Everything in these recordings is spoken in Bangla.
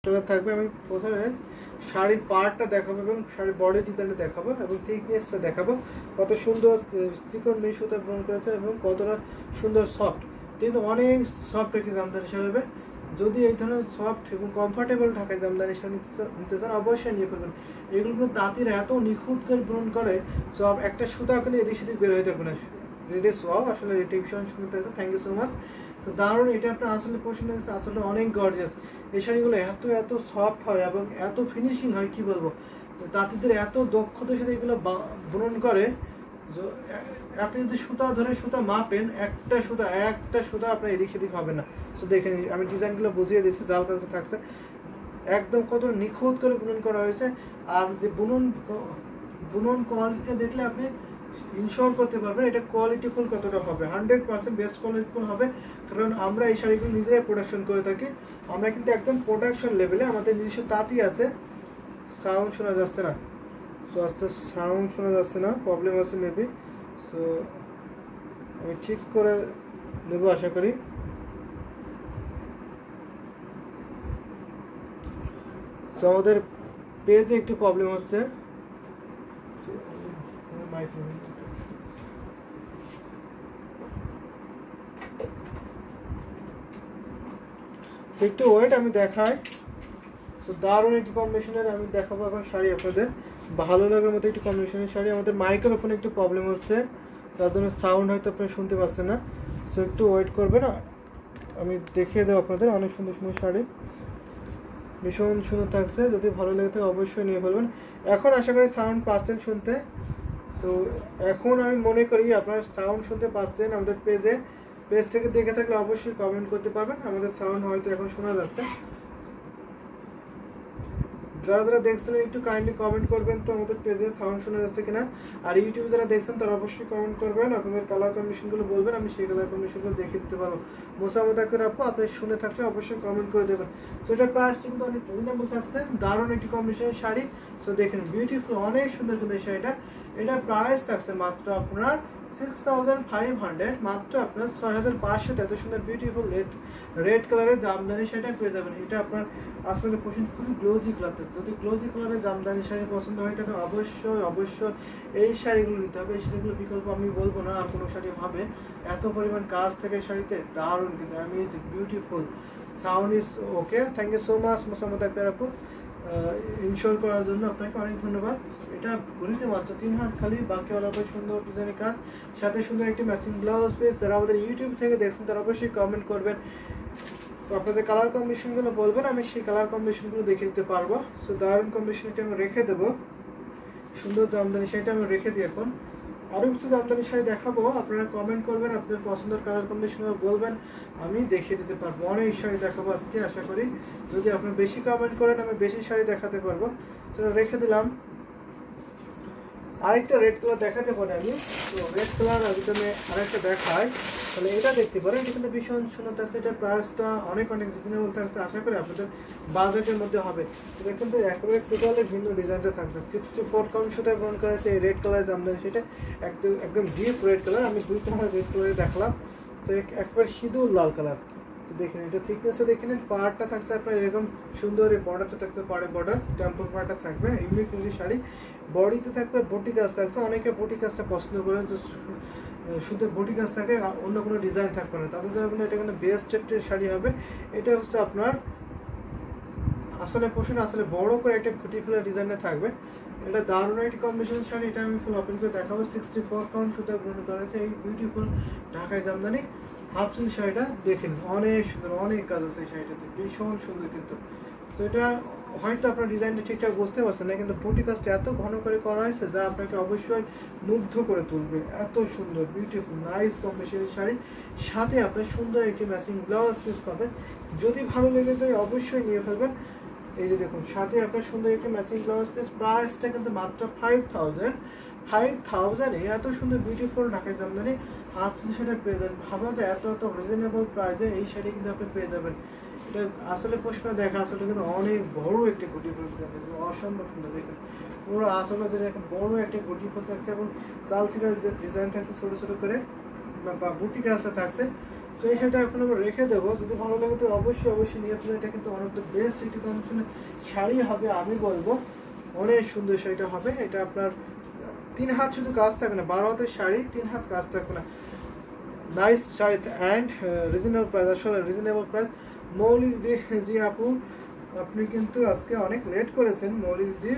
কালার থাকবে। আমি প্রথমে শাড়ির পার্টটা দেখাবো এবং শাড়ির বডি ডিটেলটা দেখাবো এবং থিকনেসটা দেখাবো, কত সুন্দর চিকন মিশ সুতা ব্রন করেছে এবং কতটা সুন্দর সফট। কিন্তু অনেক সফট একটি জামদানি শাড়ি হবে। যদি এই ধরনের সফট এবং কমফোর্টেবল ঢাকায় জামদানি শাড়ি নিতে চান অবশ্যই নিয়ে ফেলবেন। এগুলো কিন্তু তাঁতিরা এত নিখুঁত করে ব্রন করে, সব একটা সুতা কিন্তু এদিক সেদিক বের হয়ে থাকবে না। রেডি সোয়াও আসলে টেলিভিশন শুনতে আছে, থ্যাংক ইউ সো মাচ। তো দারুণ, এটা আপনার আসলে পছন্দ হয়েছে, আসলে অনেক গর্জিয়াস। এই শাড়িগুলো এত সফট হয় এবং এত ফিনিশিং হয়, কি বলবো, তাঁতিদের এত দক্ষতার সাথে এগুলো বুনন করে। আপনি যদি সুতা ধরে সুতা মাপেন, একটা সুতা আপনার এদিক সেদিক হবে না। তো দেখেন আমি ডিজাইনগুলো বুঝিয়ে দিচ্ছি, জাল কাছে থাকছে, একদম কত নিখুঁত করে বুনন করা হয়েছে। আর যে বুনন কোয়ালিটিটা দেখলে আপনি ইনশোর করতে পারবেন এটা কোয়ালিটিফুল কতটা হবে। 100% বেস্ট কোয়ালিটিফুল হবে, কারণ আমরা এই শাড়িগুলো নিজেরাই প্রোডাকশন করে থাকি। আমরা কিন্তু একদম প্রোডাকশন লেভেলে, আমাদের নিজস্ব তাঁতি আছে। সাউন্ড শোনা যাচ্ছে না, সো আস্তে সাউন্ড শোনা যাচ্ছে না, প্রবলেম আছে মেবি। সো আমি ঠিক করে নেব আশা করি। সো আমাদের পেজে একটু প্রবলেম হচ্ছে, একটু ওয়েট, আমি দেখাই। সো দারুণ একটি কম্বিনেশনের আমি দেখাবো এখন শাড়ি আপনাদের, ভালো লাগার মতো একটি কম্বিনেশনের শাড়ি। আমাদের মাইকের ওখানে একটু প্রবলেম হচ্ছে, তার জন্য সাউন্ড হয়তো আপনারা শুনতে পাচ্ছেন না। সো একটু ওয়েট করবেন, আমি দেখিয়ে দেবো আপনাদের। অনেক সুন্দর সুন্দর শাড়ি, ভীষণ সুন্দর থাকছে। যদি ভালো লেগে থাকে অবশ্যই নিয়ে ফেলবেন। এখন আশা করি সাউন্ড পাচ্ছেন শুনতে। সো এখন আমি মনে করি আপনারা সাউন্ড শুনতে পাচ্ছেন। আমাদের পেজ থেকে দেখে থাকলে অবশ্যই কমেন্ট করতে পারবেন। আমাদের সাউন্ড হয়তো এখন শোনা যাচ্ছে। যারা দেখছিলেন একটু কাইন্ডলি কমেন্ট করবেন তো আমাদের পেজে সাউন্ড শোনা যাচ্ছে কিনা। আর ইউটিউবে যারা দেখছেন তারা অবশ্যই কমেন্ট করবেন, আপনাদের কালার কম্বিনেশনগুলো বলবেন, আমি সেই কালার কম্বিনেশনগুলো দেখিয়ে দিতে পারবো। মোসাম্মদ আক্তার আপু, আপনি শুনে থাকলে অবশ্যই কমেন্ট করে দেবেন। সো এটা প্রাইসটা কিন্তু অনেক রিজনেবল থাকছে, দারুণ একটি কম্বিনেশনের শাড়ি। সো দেখেন বিউটিফুল, অনেক সুন্দর কিন্তু এই শাড়িটা। এটা প্রাইস থাকছে মাত্র আপনার 6500, মাত্র আপনার 6500। এত সুন্দর বিউটিফুল রেড কালারের জামদানি শাড়িটা পেয়ে যাবেন। এটা আপনার আসলে পছন্দ, খুবই গ্লোজি কালার। যদি গ্লোজি কালারের জামদানি শাড়ি পছন্দ হয় তাহলে অবশ্যই এই শাড়িগুলো নিতে হবে। এই শাড়িগুলো বিকল্প আমি বলবো না আর কোনো শাড়ি হবে। এত পরিমাণ কাজ থাকে শাড়িতে, দারুণ কিন্তু amazing beautiful. Sound is okay, thank you so much Mosammat Akter আপু, ইনশোর করার জন্য আপনাকে অনেক ধন্যবাদ। এটা ঘুরিতে মাত্র 3 হাত খালি, বাকি অলাপে সুন্দর ডিজাইনের কাজ, সাথে সুন্দর একটি ম্যাচিং ব্লাউজ পিস। যারা আমাদের ইউটিউব থেকে দেখছেন তারা অবশ্যই কমেন্ট করবেন, আপনাদের কালার কম্বিনেশনগুলো বলবেন, আমি সেই কালার কম্বিনেশনগুলো দেখে দিতে পারবো। সো দারুণ কম্বিনেশনটা আমি রেখে দেবো, সুন্দর জামদানি শাড়িটা আমি রেখে দিই। এখন আরও কিছু জামদানি শাড়ি দেখাবো, আপনারা কমেন্ট করবেন, আপনাদের পছন্দের কালার কম্বিনেশন বলবেন, আমি দেখিয়ে দিতে পারবো। অনেক শাড়ি দেখাবো আজকে, আশা করি যদি আপনারা বেশি কমেন্ট করেন আমি বেশি শাড়ি দেখাতে পারবো। সেটা রেখে দিলাম। আরেকটা রেড কালার দেখাতে পারি আমি। তো রেড কালার যদি আমি আরেকটা দেখাই তাহলে এটা দেখতে পারেন। এটা কিন্তু ভীষণ সুন্দর থাকছে, এটার প্রাইসটা অনেক রিজনেবল থাকছে, আশা করি আপনাদের বাজেটের মধ্যে হবে। এটা কিন্তু একেবারে টোটালি ভিন্ন ডিজাইনটা থাকছে। 64 কাউন্ট সুতায় গ্রহণ করা হয়েছে এই রেড কালার জামদানি, সেটা একদম ডিপ রেড কালার। আমি দুইটা রেড কালারে দেখালাম, তো একবারে সিঁদুর লাল কালার। তো দেখেন এটা থিকনেসে দেখেন, পাড়টা থাকছে আপনার এরকম সুন্দর, এই বর্ডারটা থাকতে পারে, বর্ডার টেম্পল পাড়টা থাকবে ইউনিক শাড়ি। বডিতে থাকবে বটি কাজ থাকছে, অনেকে বটি কাজটা পছন্দ করেন, যে শুধু বটি কাজ থাকে, অন্য কোনো ডিজাইন থাকবে না, তাদের জন্য এটা কিন্তু বেস্ট একটি শাড়ি হবে। এটা হচ্ছে আপনার আসলে পোষণ, আসলে বড় করে একটা খুঁটি ফেলা ডিজাইনে থাকবে। এটা দারুণ একটি কম্বিনেশন শাড়ি, এটা আমি ফুল ওপেন করে দেখাবো। 64 কাউন্ট সুতায় গ্রহণ করা হয়েছে এই বিউটিফুল ঢাকায় জামদানি হাফ সিল্ক শাড়িটা। দেখেন অনেক সুন্দর, অনেক কাজ আছে এই শাড়িটাতে, ভীষণ সুন্দর কিন্তু। তো এটা হয়তো আপনার ডিজাইনটা ঠিকঠাক বুঝতে পারছেন না, কিন্তু বুটি কাজটা এত ঘন করে করা হয়েছে যা আপনাকে অবশ্যই মুগ্ধ করে তুলবে। এত সুন্দর বিউটিফুল নাইস কম্বিনেশন শাড়ি, সাথে আপনার সুন্দর একটি ম্যাচিং ব্লাউজ পিস পাবেন। যদি ভালো লেগে যায় অবশ্যই নিয়ে ফেলবেন। এই যে দেখুন সাথে আপনার সুন্দর একটি ম্যাচিং ব্লাউজ পিস, প্রাইসটা কিন্তু মাত্র 5000 এত সুন্দর বিউটিফুল ঢাকায় জামদানি হাফ সিল্ক শাড়ি পেয়ে যাবেন। ভাবা যায় এত রিজনেবল প্রাইসে এই শাড়ি কিন্তু আপনি পেয়ে যাবেন। এটা আসলে প্রশ্ন দেখা, আসলে কিন্তু অনেক বড় একটি গুটি ফুল থাকছে, অসম্ভব সুন্দর। দেখুন পুরো আসলে যেটা বড় একটা গুটি ফুল থাকছে এবং চাল ছিটার যে ডিজাইন থাকছে ছোটো ছোটো করে বা বুটি কাজটা থাকছে, তো এই শাড়িটা এখন আমরা রেখে দেবো, যদি ভালো লাগে তো অবশ্যই নিয়ে ফেলে। এটা কিন্তু অনেক বেস্ট একটি কন্ডিশনের শাড়ি হবে আমি বলবো, অনেক সুন্দর শাড়িটা হবে। এটা আপনার 3 হাত শুধু কাজ থাকবে না, 12 হাতের শাড়ি 3 হাত কাজ থাকবে না, nice sari and reasonable price. আসলে রিজনেবল প্রাইস। মৌলি দিদি জি আপু, আপনি কিন্তু আজকে অনেক লেট করেছেন মৌলি দিদি।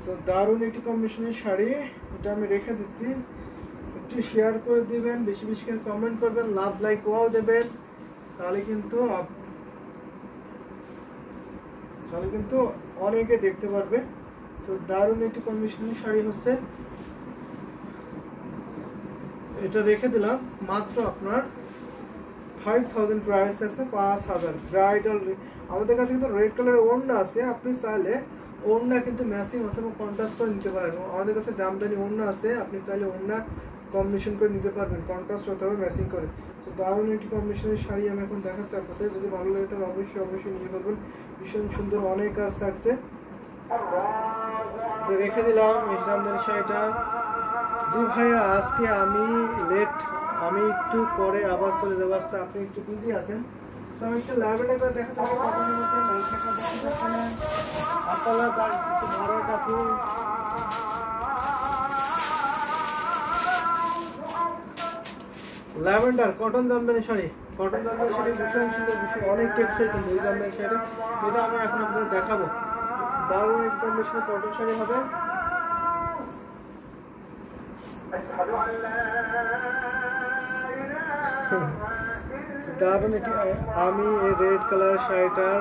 তো দারুণ একটি কম্বিনেশনের শাড়ি, এটা আমি রেখে দিচ্ছি। একটু শেয়ার করে দিবেন, বেশি বেশি করে কমেন্ট করবেন, লাভ লাইক ওয়াও দেবেন, তাহলে কিন্তু অনেকে দেখতে পারবে। তো দারুণ একটি কম্বিনেশনের শাড়ি হচ্ছে এটা, রেখে দিলাম মাত্র আপনার 5000 প্রাইস আছে, 5000 ব্রাইডাল। আমাদের কাছে কিন্তু রেড কালারের ওড়না আছে, আপনি চাইলে ওড়না কিন্তু ম্যাচিং অথবা কন্ট্রাস্ট করে নিতে পারেন। আমাদের কাছে জামদানি ওড়না আছে, আপনি চাইলে ওড়না কম্বিনেশন করে নিতে পারবেন, কন্ট্রাস্ট অথবা ম্যাচিং করে। তো দারুণ একটি কম্বিনেশনের শাড়ি আমি এখন দেখাচ্ছি আপনাদের, যদি ভালো লাগে তাহলে অবশ্যই নিয়ে ফেলবেন। ভীষণ সুন্দর, অনেক কাজ থাকছে। রেখে দিলাম এই জামদানি শাড়িটা। জি ভাইয়া আজকে আমি লেট, আমি একটু পরে আবার চলে যাবো, আচ্ছা আপনি একটু বিজি আছেন। তো আমি একটু ল্যাভেন্ডার করে দেখাতে পারি কটনের মধ্যে, আপনারা তার একটু ভাড়া কাপু। Lavender cotton jamdani sari, cotton jamdani sari ভীষণ সুন্দর, ভীষণ অনেক টেক্সচার কিন্তু এই জামদানি শাড়ি, এটা আমি এখন আপনাদের দেখাবো। দারুণ এক কম্বিনেশনের কটন শাড়ি হবে। দারুণ এটি, আমি এই রেড কালার শাড়িটার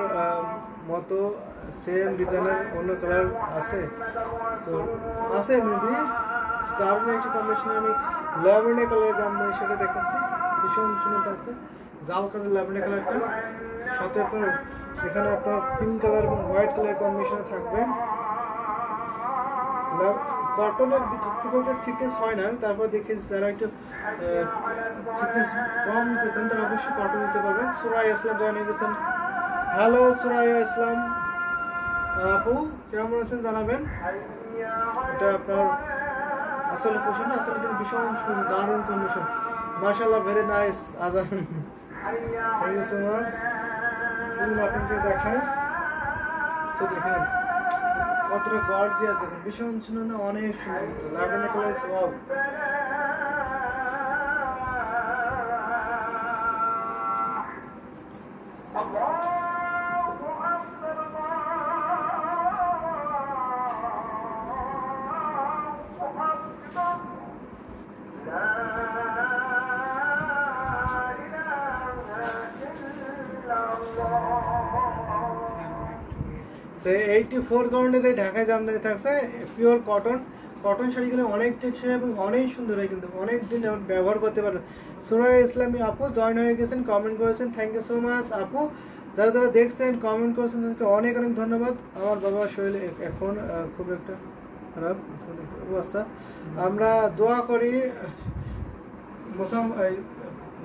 মতো সেম ডিজাইনের অন্য কালার আছে, তো আছে মেবি। দারুণ একটি কম্বিনেশনে আমি ল্যাভেন্ডার কালারের জামদানি সেটা দেখাচ্ছি, ভীষণ সুন্দর থাকছে। জাল কালার ল্যাভেন্ডার কালারটা, সাথে আপনার এখানে আপনার পিঙ্ক কালার এবং হোয়াইট কালার কম্বিনেশনে থাকবে। কটনের খুব একটা থিকনেস হয় না, তারপর দেখি যারা একটু থিকনেস কম দিতেছেন তারা অবশ্যই কটন নিতে পারবেন। সুরাইয়া ইসলাম জয়েন হয়ে গেছেন, হ্যালো সুরাইয়া ইসলাম আপু, কেমন আছেন জানাবেন। এটা আপনার আসলে পোশাক, আসলে কিন্তু ভীষণ সুন্দর, দারুণ কন্ডিশন, মাশাআল্লাহ, ভেরি নাইস আজান, থ্যাংক ইউ সো মাচ। ফুল আপনাকে দেখায়, তো দেখেন কতটা গর্জিয়াস, দেখেন ভীষণ সুন্দর না, অনেক সুন্দর, ল্যাভেন্ডার কালার ওয়াও। তো 84 কাউন্টের এই ঢাকায় জামদানি থাকছে, পিওর কটন। কটন শাড়িগুলো অনেক টেকসই এবং অনেক সুন্দর হয়, কিন্তু অনেক দিন ব্যবহার করতে পারবেন। সুরাইয়া ইসলামী আপু জয়েন হয়ে গেছেন, কমেন্ট করেছেন, থ্যাংক ইউ সো মাচ আপু। যারা যারা দেখছেন কমেন্ট করেছেন তাদেরকে অনেক অনেক ধন্যবাদ। আমার বাবার শরীর এখন খুব একটা খারাপ অবস্থা, আমরা দোয়া করি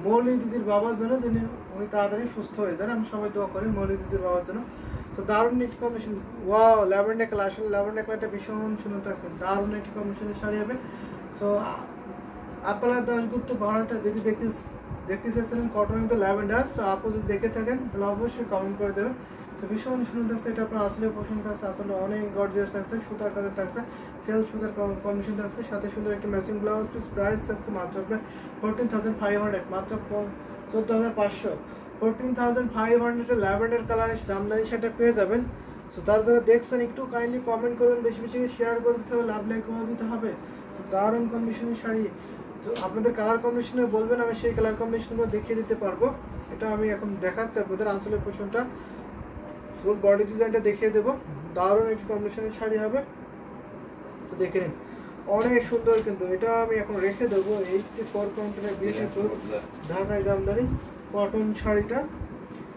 মৌলি দিদির বাবার জন্য, যিনি উনি তাড়াতাড়ি সুস্থ হয়ে যান, আমি সবাই দোয়া করি মৌলি দিদির বাবার জন্য। তো দারুণ একটি কম্বিনেশন, ওয়াও ল্যাভেন্ডার কালার, আসলে ল্যাভেন্ডার কালারটা ভীষণ সুন্দর থাকছে, দারুণ একটি কম্বিনেশনের শাড়ি হবে। তো আপনারা দাশগুপ্ত ভাড়াটা যদি দেখতে চাচ্ছিলেন কটন উইথ ল্যাভেন্ডার, সো আপু যদি দেখে থাকেন তাহলে অবশ্যই কমেন্ট করে দেবেন। তো ভীষণ সুন্দর থাকছে, এটা আপনার আসলে পছন্দ থাকছে, আসলে অনেক গর্জিয়াস থাকছে, সুতার কাজের থাকছে, সেলফ সুতার কম্বিনেশন থাকছে, সাথে সুন্দর একটা ম্যাচিং ব্লাউজ পিস। প্রাইস থাকছে মাত্র আপনার 14,500, মাত্র 14,500, 14,500 ল্যাভেন্ডার কালারের জামদানি শাড়িটা পেয়ে যাবেন। সো তারা যারা দেখছেন একটু কাইন্ডলি কমেন্ট করবেন, বেশি বেশি শেয়ার করে দিতে হবে, লাভ লাইক করে দিতে হবে। তো দারুণ কম্বিনেশনের শাড়ি, তো আপনাদের কালার কম্বিনেশনে বলবেন, আমি সেই কালার কম্বিনেশনগুলো দেখিয়ে দিতে পারবো। এটা আমি এখন দেখাচ্ছি আপনাদের আঁচলের পোর্শনটা, ফুল বডি ডিজাইনটা দেখিয়ে দেবো। দারুণ একটি কম্বিনেশনের শাড়ি হবে, তো দেখে নিন, অনেক সুন্দর। কিন্তু এটা আমি এখন রেখে দেবো। 84 কাউন্টের বিউটিফুল ঢাকাই জামদানি কটন শাড়িটা।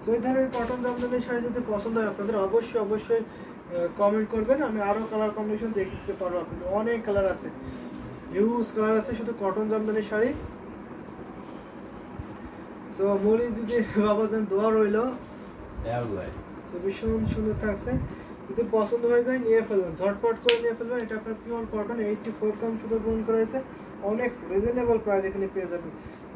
তো এই ধরনের কটন জামদানি শাড়ি যদি পছন্দ হয় আপনাদের অবশ্যই কমেন্ট করবেন, আমি আরও কালার কম্বিনেশন দেখে দিতে পারবো আপনাদের। অনেক কালার আছে, হিউজ কালার আছে শুধু কটন জামদানি শাড়ি। তো মৌলি দিদি বাবা যেন দোয়া রইল, ভীষণ সুন্দর থাকছে। যদি পছন্দ হয়ে যায় নিয়ে ফেলবেন, ঝটপট করে নিয়ে ফেলবেন। এটা আপনার পিওর কটন, 84 কাউন্ট শুধু পূরণ করা হয়েছে, অনেক রিজনেবল প্রাইস এখানে পেয়ে যাবেন।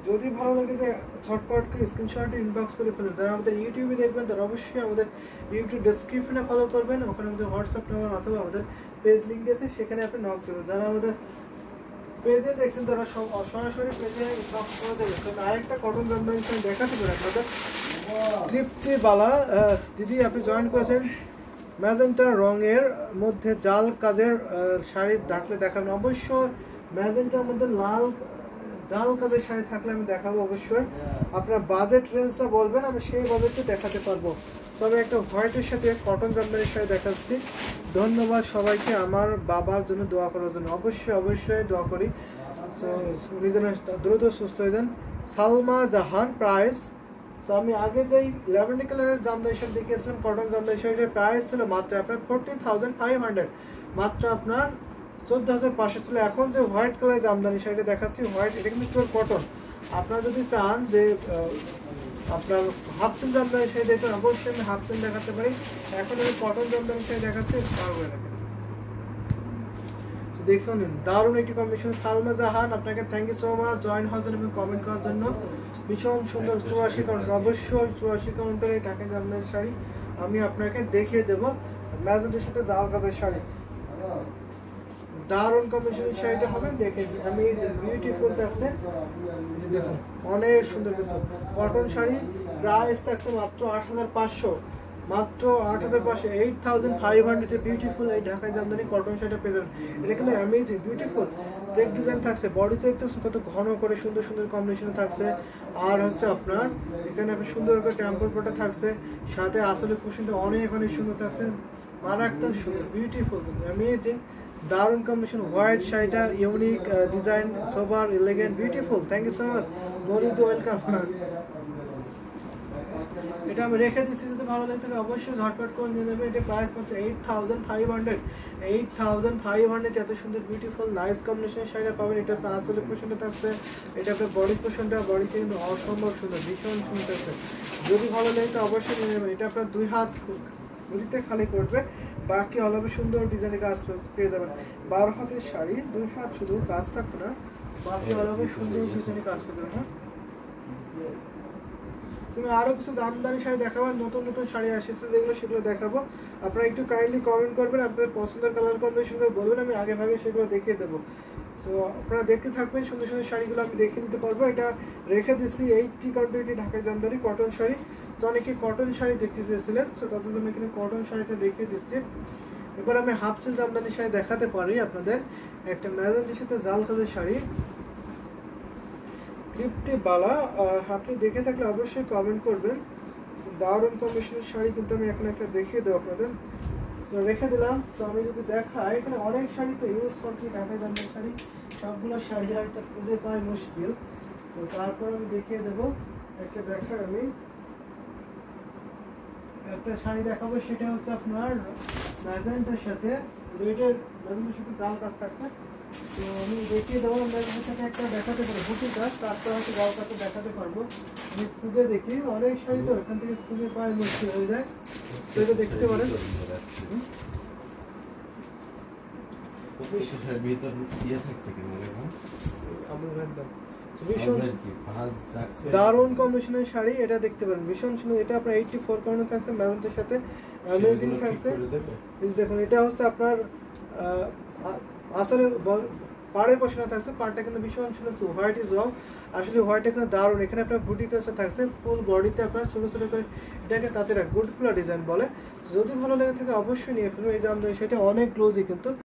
যদি ভালো লাগে যে ঝটপট করে স্ক্রিনশট ইনবক্স করে ফেলুন। যারা আমাদের ইউটিউবে দেখবেন তারা অবশ্যই আমাদের ইউটিউব ডেসক্রিপশনে ফলো করবেন, ওখানে আমাদের হোয়াটসঅ্যাপ নাম্বার অথবা আমাদের পেজ লিঙ্ক আছে, সেখানে আপনি নক দেবেন। যারা আমাদের পেজে দেখছেন তারা সরাসরি পেজে ইনবক্স করে দেবেন। তো আরেকটা কটন জামদানি শাড়ি দেখাতে পারি আপনাদের, তৃপ্তিবালা দিদি আপনি জয়েন করেছেন, ম্যাজেন্টা রঙের মধ্যে জাল কাজের শাড়ি থাকলে দেখাবেন। অবশ্যই ম্যাজেন্টার মধ্যে লাল জাল কাজের শাড়ি থাকলে আমি দেখাবো অবশ্যই। আপনার বাজেট রেঞ্জটা বলবেন, আমি সেই বাজেটে দেখাতে পারবো। তবে একটা হোয়াইটের সাথে কটন জামদানির শাড়ি দেখাচ্ছি। ধন্যবাদ সবাইকে আমার বাবার জন্য দোয়া করার জন্য, অবশ্যই দোয়া করি। সো উনি যেন দ্রুত সুস্থ হয়ে যান। সালমা জাহান প্রাইস, সো আমি আগে যেই ল্যাভেন্ডার কালারের জামদানি শাড়ি দেখিয়েছিলাম কটন জামদানি শাড়িটার প্রাইস ছিল মাত্র আপনার 40,500, মাত্র আপনার 14,500 ছিল। এখন যে হোয়াইট কালার জামদানি শাড়িটা দেখাচ্ছি হোয়াইট, এটা কিন্তু পিওর কটন। আপনারা যদি চান যে আপনার হাফ সিল জামদানি শাড়ি দেখবেন, অবশ্যই আমি হাফ সিল দেখাতে পারি। এখন আমি কটন জামদানি শাড়ি দেখাচ্ছি, পারবো না দেখুন দারুণ একটি কম্বিনেশন। সালমা জাহান আপনাকে thank you so much join হওয়ার জন্য এবং কমেন্ট করার জন্য। ভীষণ সুন্দর 84 কাউন্টার, অবশ্যই 84 কাউন্টার এই ঢাকাই জামদানি শাড়ি আমি আপনাকে দেখিয়ে দেবো। ম্যাজেন্টার সাথে জাল কাজের শাড়ি, দারুণ কম্বিনেশনের শাড়িটা হবে। দেখেন আমি বিউটিফুল থাকছে, দেখুন অনেক সুন্দর কিন্তু কটন শাড়ি। প্রাইস থাকছে মাত্র 8,500, মাত্র 8,500, 8,500 বিউটিফুল এই ঢাকাই জামদানি কটন শাড়িটা পেয়ে যাবেন। এটা কিন্তু অ্যামেজিং বিউটিফুল চেক ডিজাইন থাকছে, বডিতে একটু কত ঘন করে সুন্দর সুন্দর কম্বিনেশন থাকছে। আর হচ্ছে আপনার এখানে আপনি সুন্দর করে টেম্পল পোটা থাকছে, সাথে আসলে কুশনটা অনেক সুন্দর থাকছে, মারাত্মক সুন্দর বিউটিফুল অ্যামেজিং দারুণ কম্বিনেশন। হোয়াইট শাড়িটা unique design, sober elegant beautiful. Thank you so much মনিদ, ওয়েলকাম। এটা আমি রেখে দিচ্ছি, যদি ভালো লাগে তাহলে অবশ্যই ঝটপট করে নিয়ে যাবে। এটা প্রাইস মাত্র 8,500, এত সুন্দর বিউটিফুল নাইস কম্বিনেশনের শাড়িটা পাবেন। এটা আপনার আসলে পোশনটা থাকছে, এটা আপনার বডি পোশনটা, বডিতে কিন্তু অসম্ভব সুন্দর, ভীষণ সুন্দর থাকছে। যদি ভালো লাগে তো অবশ্যই নিয়ে যাবেন। এটা আপনার 2 হাত ঘুরিতে খালি পড়বে, বাকি অলবে সুন্দর ডিজাইনের কাজ পেয়ে যাবেন। 12 হাতের শাড়ি, 2 হাত শুধু কাজ থাকবে না, বাকি অলবে সুন্দর ডিজাইনের কাজ পেয়ে যাবেন। হ্যাঁ, তুমি আরো কিছু জামদানি শাড়ি দেখাবার, নতুন নতুন শাড়ি আসছে যেগুলো সেগুলো দেখাবো। আপনারা একটু কাইন্ডলি কমেন্ট করবেন, আপনাদের পছন্দের কালার কম্বিনেশনগুলো বলবেন, আমি আগে ভাগে সেগুলো দেখিয়ে দেবো। সো আপনারা দেখতে থাকবেন, সুন্দর সুন্দর শাড়িগুলো আমি দেখিয়ে দিতে পারবো। এটা রেখে দিচ্ছি 80 কন্টিনিউটি ঢাকাই জামদানি কটন শাড়ি। তো অনেকে কটন শাড়ি দেখতে চেয়েছিলেন, সো তাদের জন্য এখানে কটন শাড়িটা দেখিয়ে দিচ্ছি। এবার আমি হাফ সিল জামদানি শাড়ি দেখাতে পারি আপনাদের। একটা ম্যাজেন্টার সাথে জাল কাজের শাড়ি, তৃপ্তিবালা, আপনি দেখে থাকলে অবশ্যই কমেন্ট করবেন। দারুণ কম্বিনেশনের শাড়ি কিন্তু আমি এখন একটা দেখিয়ে দেবো আপনাদের, তো রেখে দিলাম। তো আমি যদি দেখাই, এখানে অনেক শাড়ি তো ইউজ করছি ঢাকাই জামদানি শাড়ি, সবগুলো শাড়ি হয়তো খুঁজে পাই মুশকিল। তো তারপর আমি দেখিয়ে দেবো, একটা দেখাই আমি একটা শাড়ি দেখাবো, সেটা হচ্ছে আপনার ম্যাজেন্টার সাথে রেডের, ম্যাজেন্টার সাথে জাল কাজ থাকছে। তো আমি দেখিয়ে দেবো, ম্যাজেন্টার সাথে একটা দেখাতে পারবো বুটি কাজ, তারপর হয়তো জাল কাজটা দেখাতে পারবো। আমি খুঁজে দেখি, অনেক শাড়ি তো এখান থেকে খুঁজে পাই মুশকিল হয়ে যায়, তো এটা দেখতে পারেন। দারুণ কম্বিনেশনের শাড়ি, এটা দেখতে পারেন ভীষণ সুন্দর। এটা আপনার 84 কাউন্ট থাকছে, ম্যাজেন্টার সাথে অ্যামেজিং থাকছে। দেখুন এটা হচ্ছে আপনার আসলে পাড়ে বসানো থাকছে, পাড়টা কিন্তু ভীষণ সুন্দর, হোয়াইট ইজ ওয়াও। আসলে হোয়াইট এখানে দারুণ, এখানে আপনার বুটি কাজটা থাকছে, ফুল বডিতে আপনার ছোটো ছোটো করে এটাকে তাঁতেরা গুড ফুলা ডিজাইন বলে। যদি ভালো লেগে থাকে অবশ্যই নিয়ে ফেলুন এই জামদানি, সেটা অনেক ক্লোজই কিন্তু।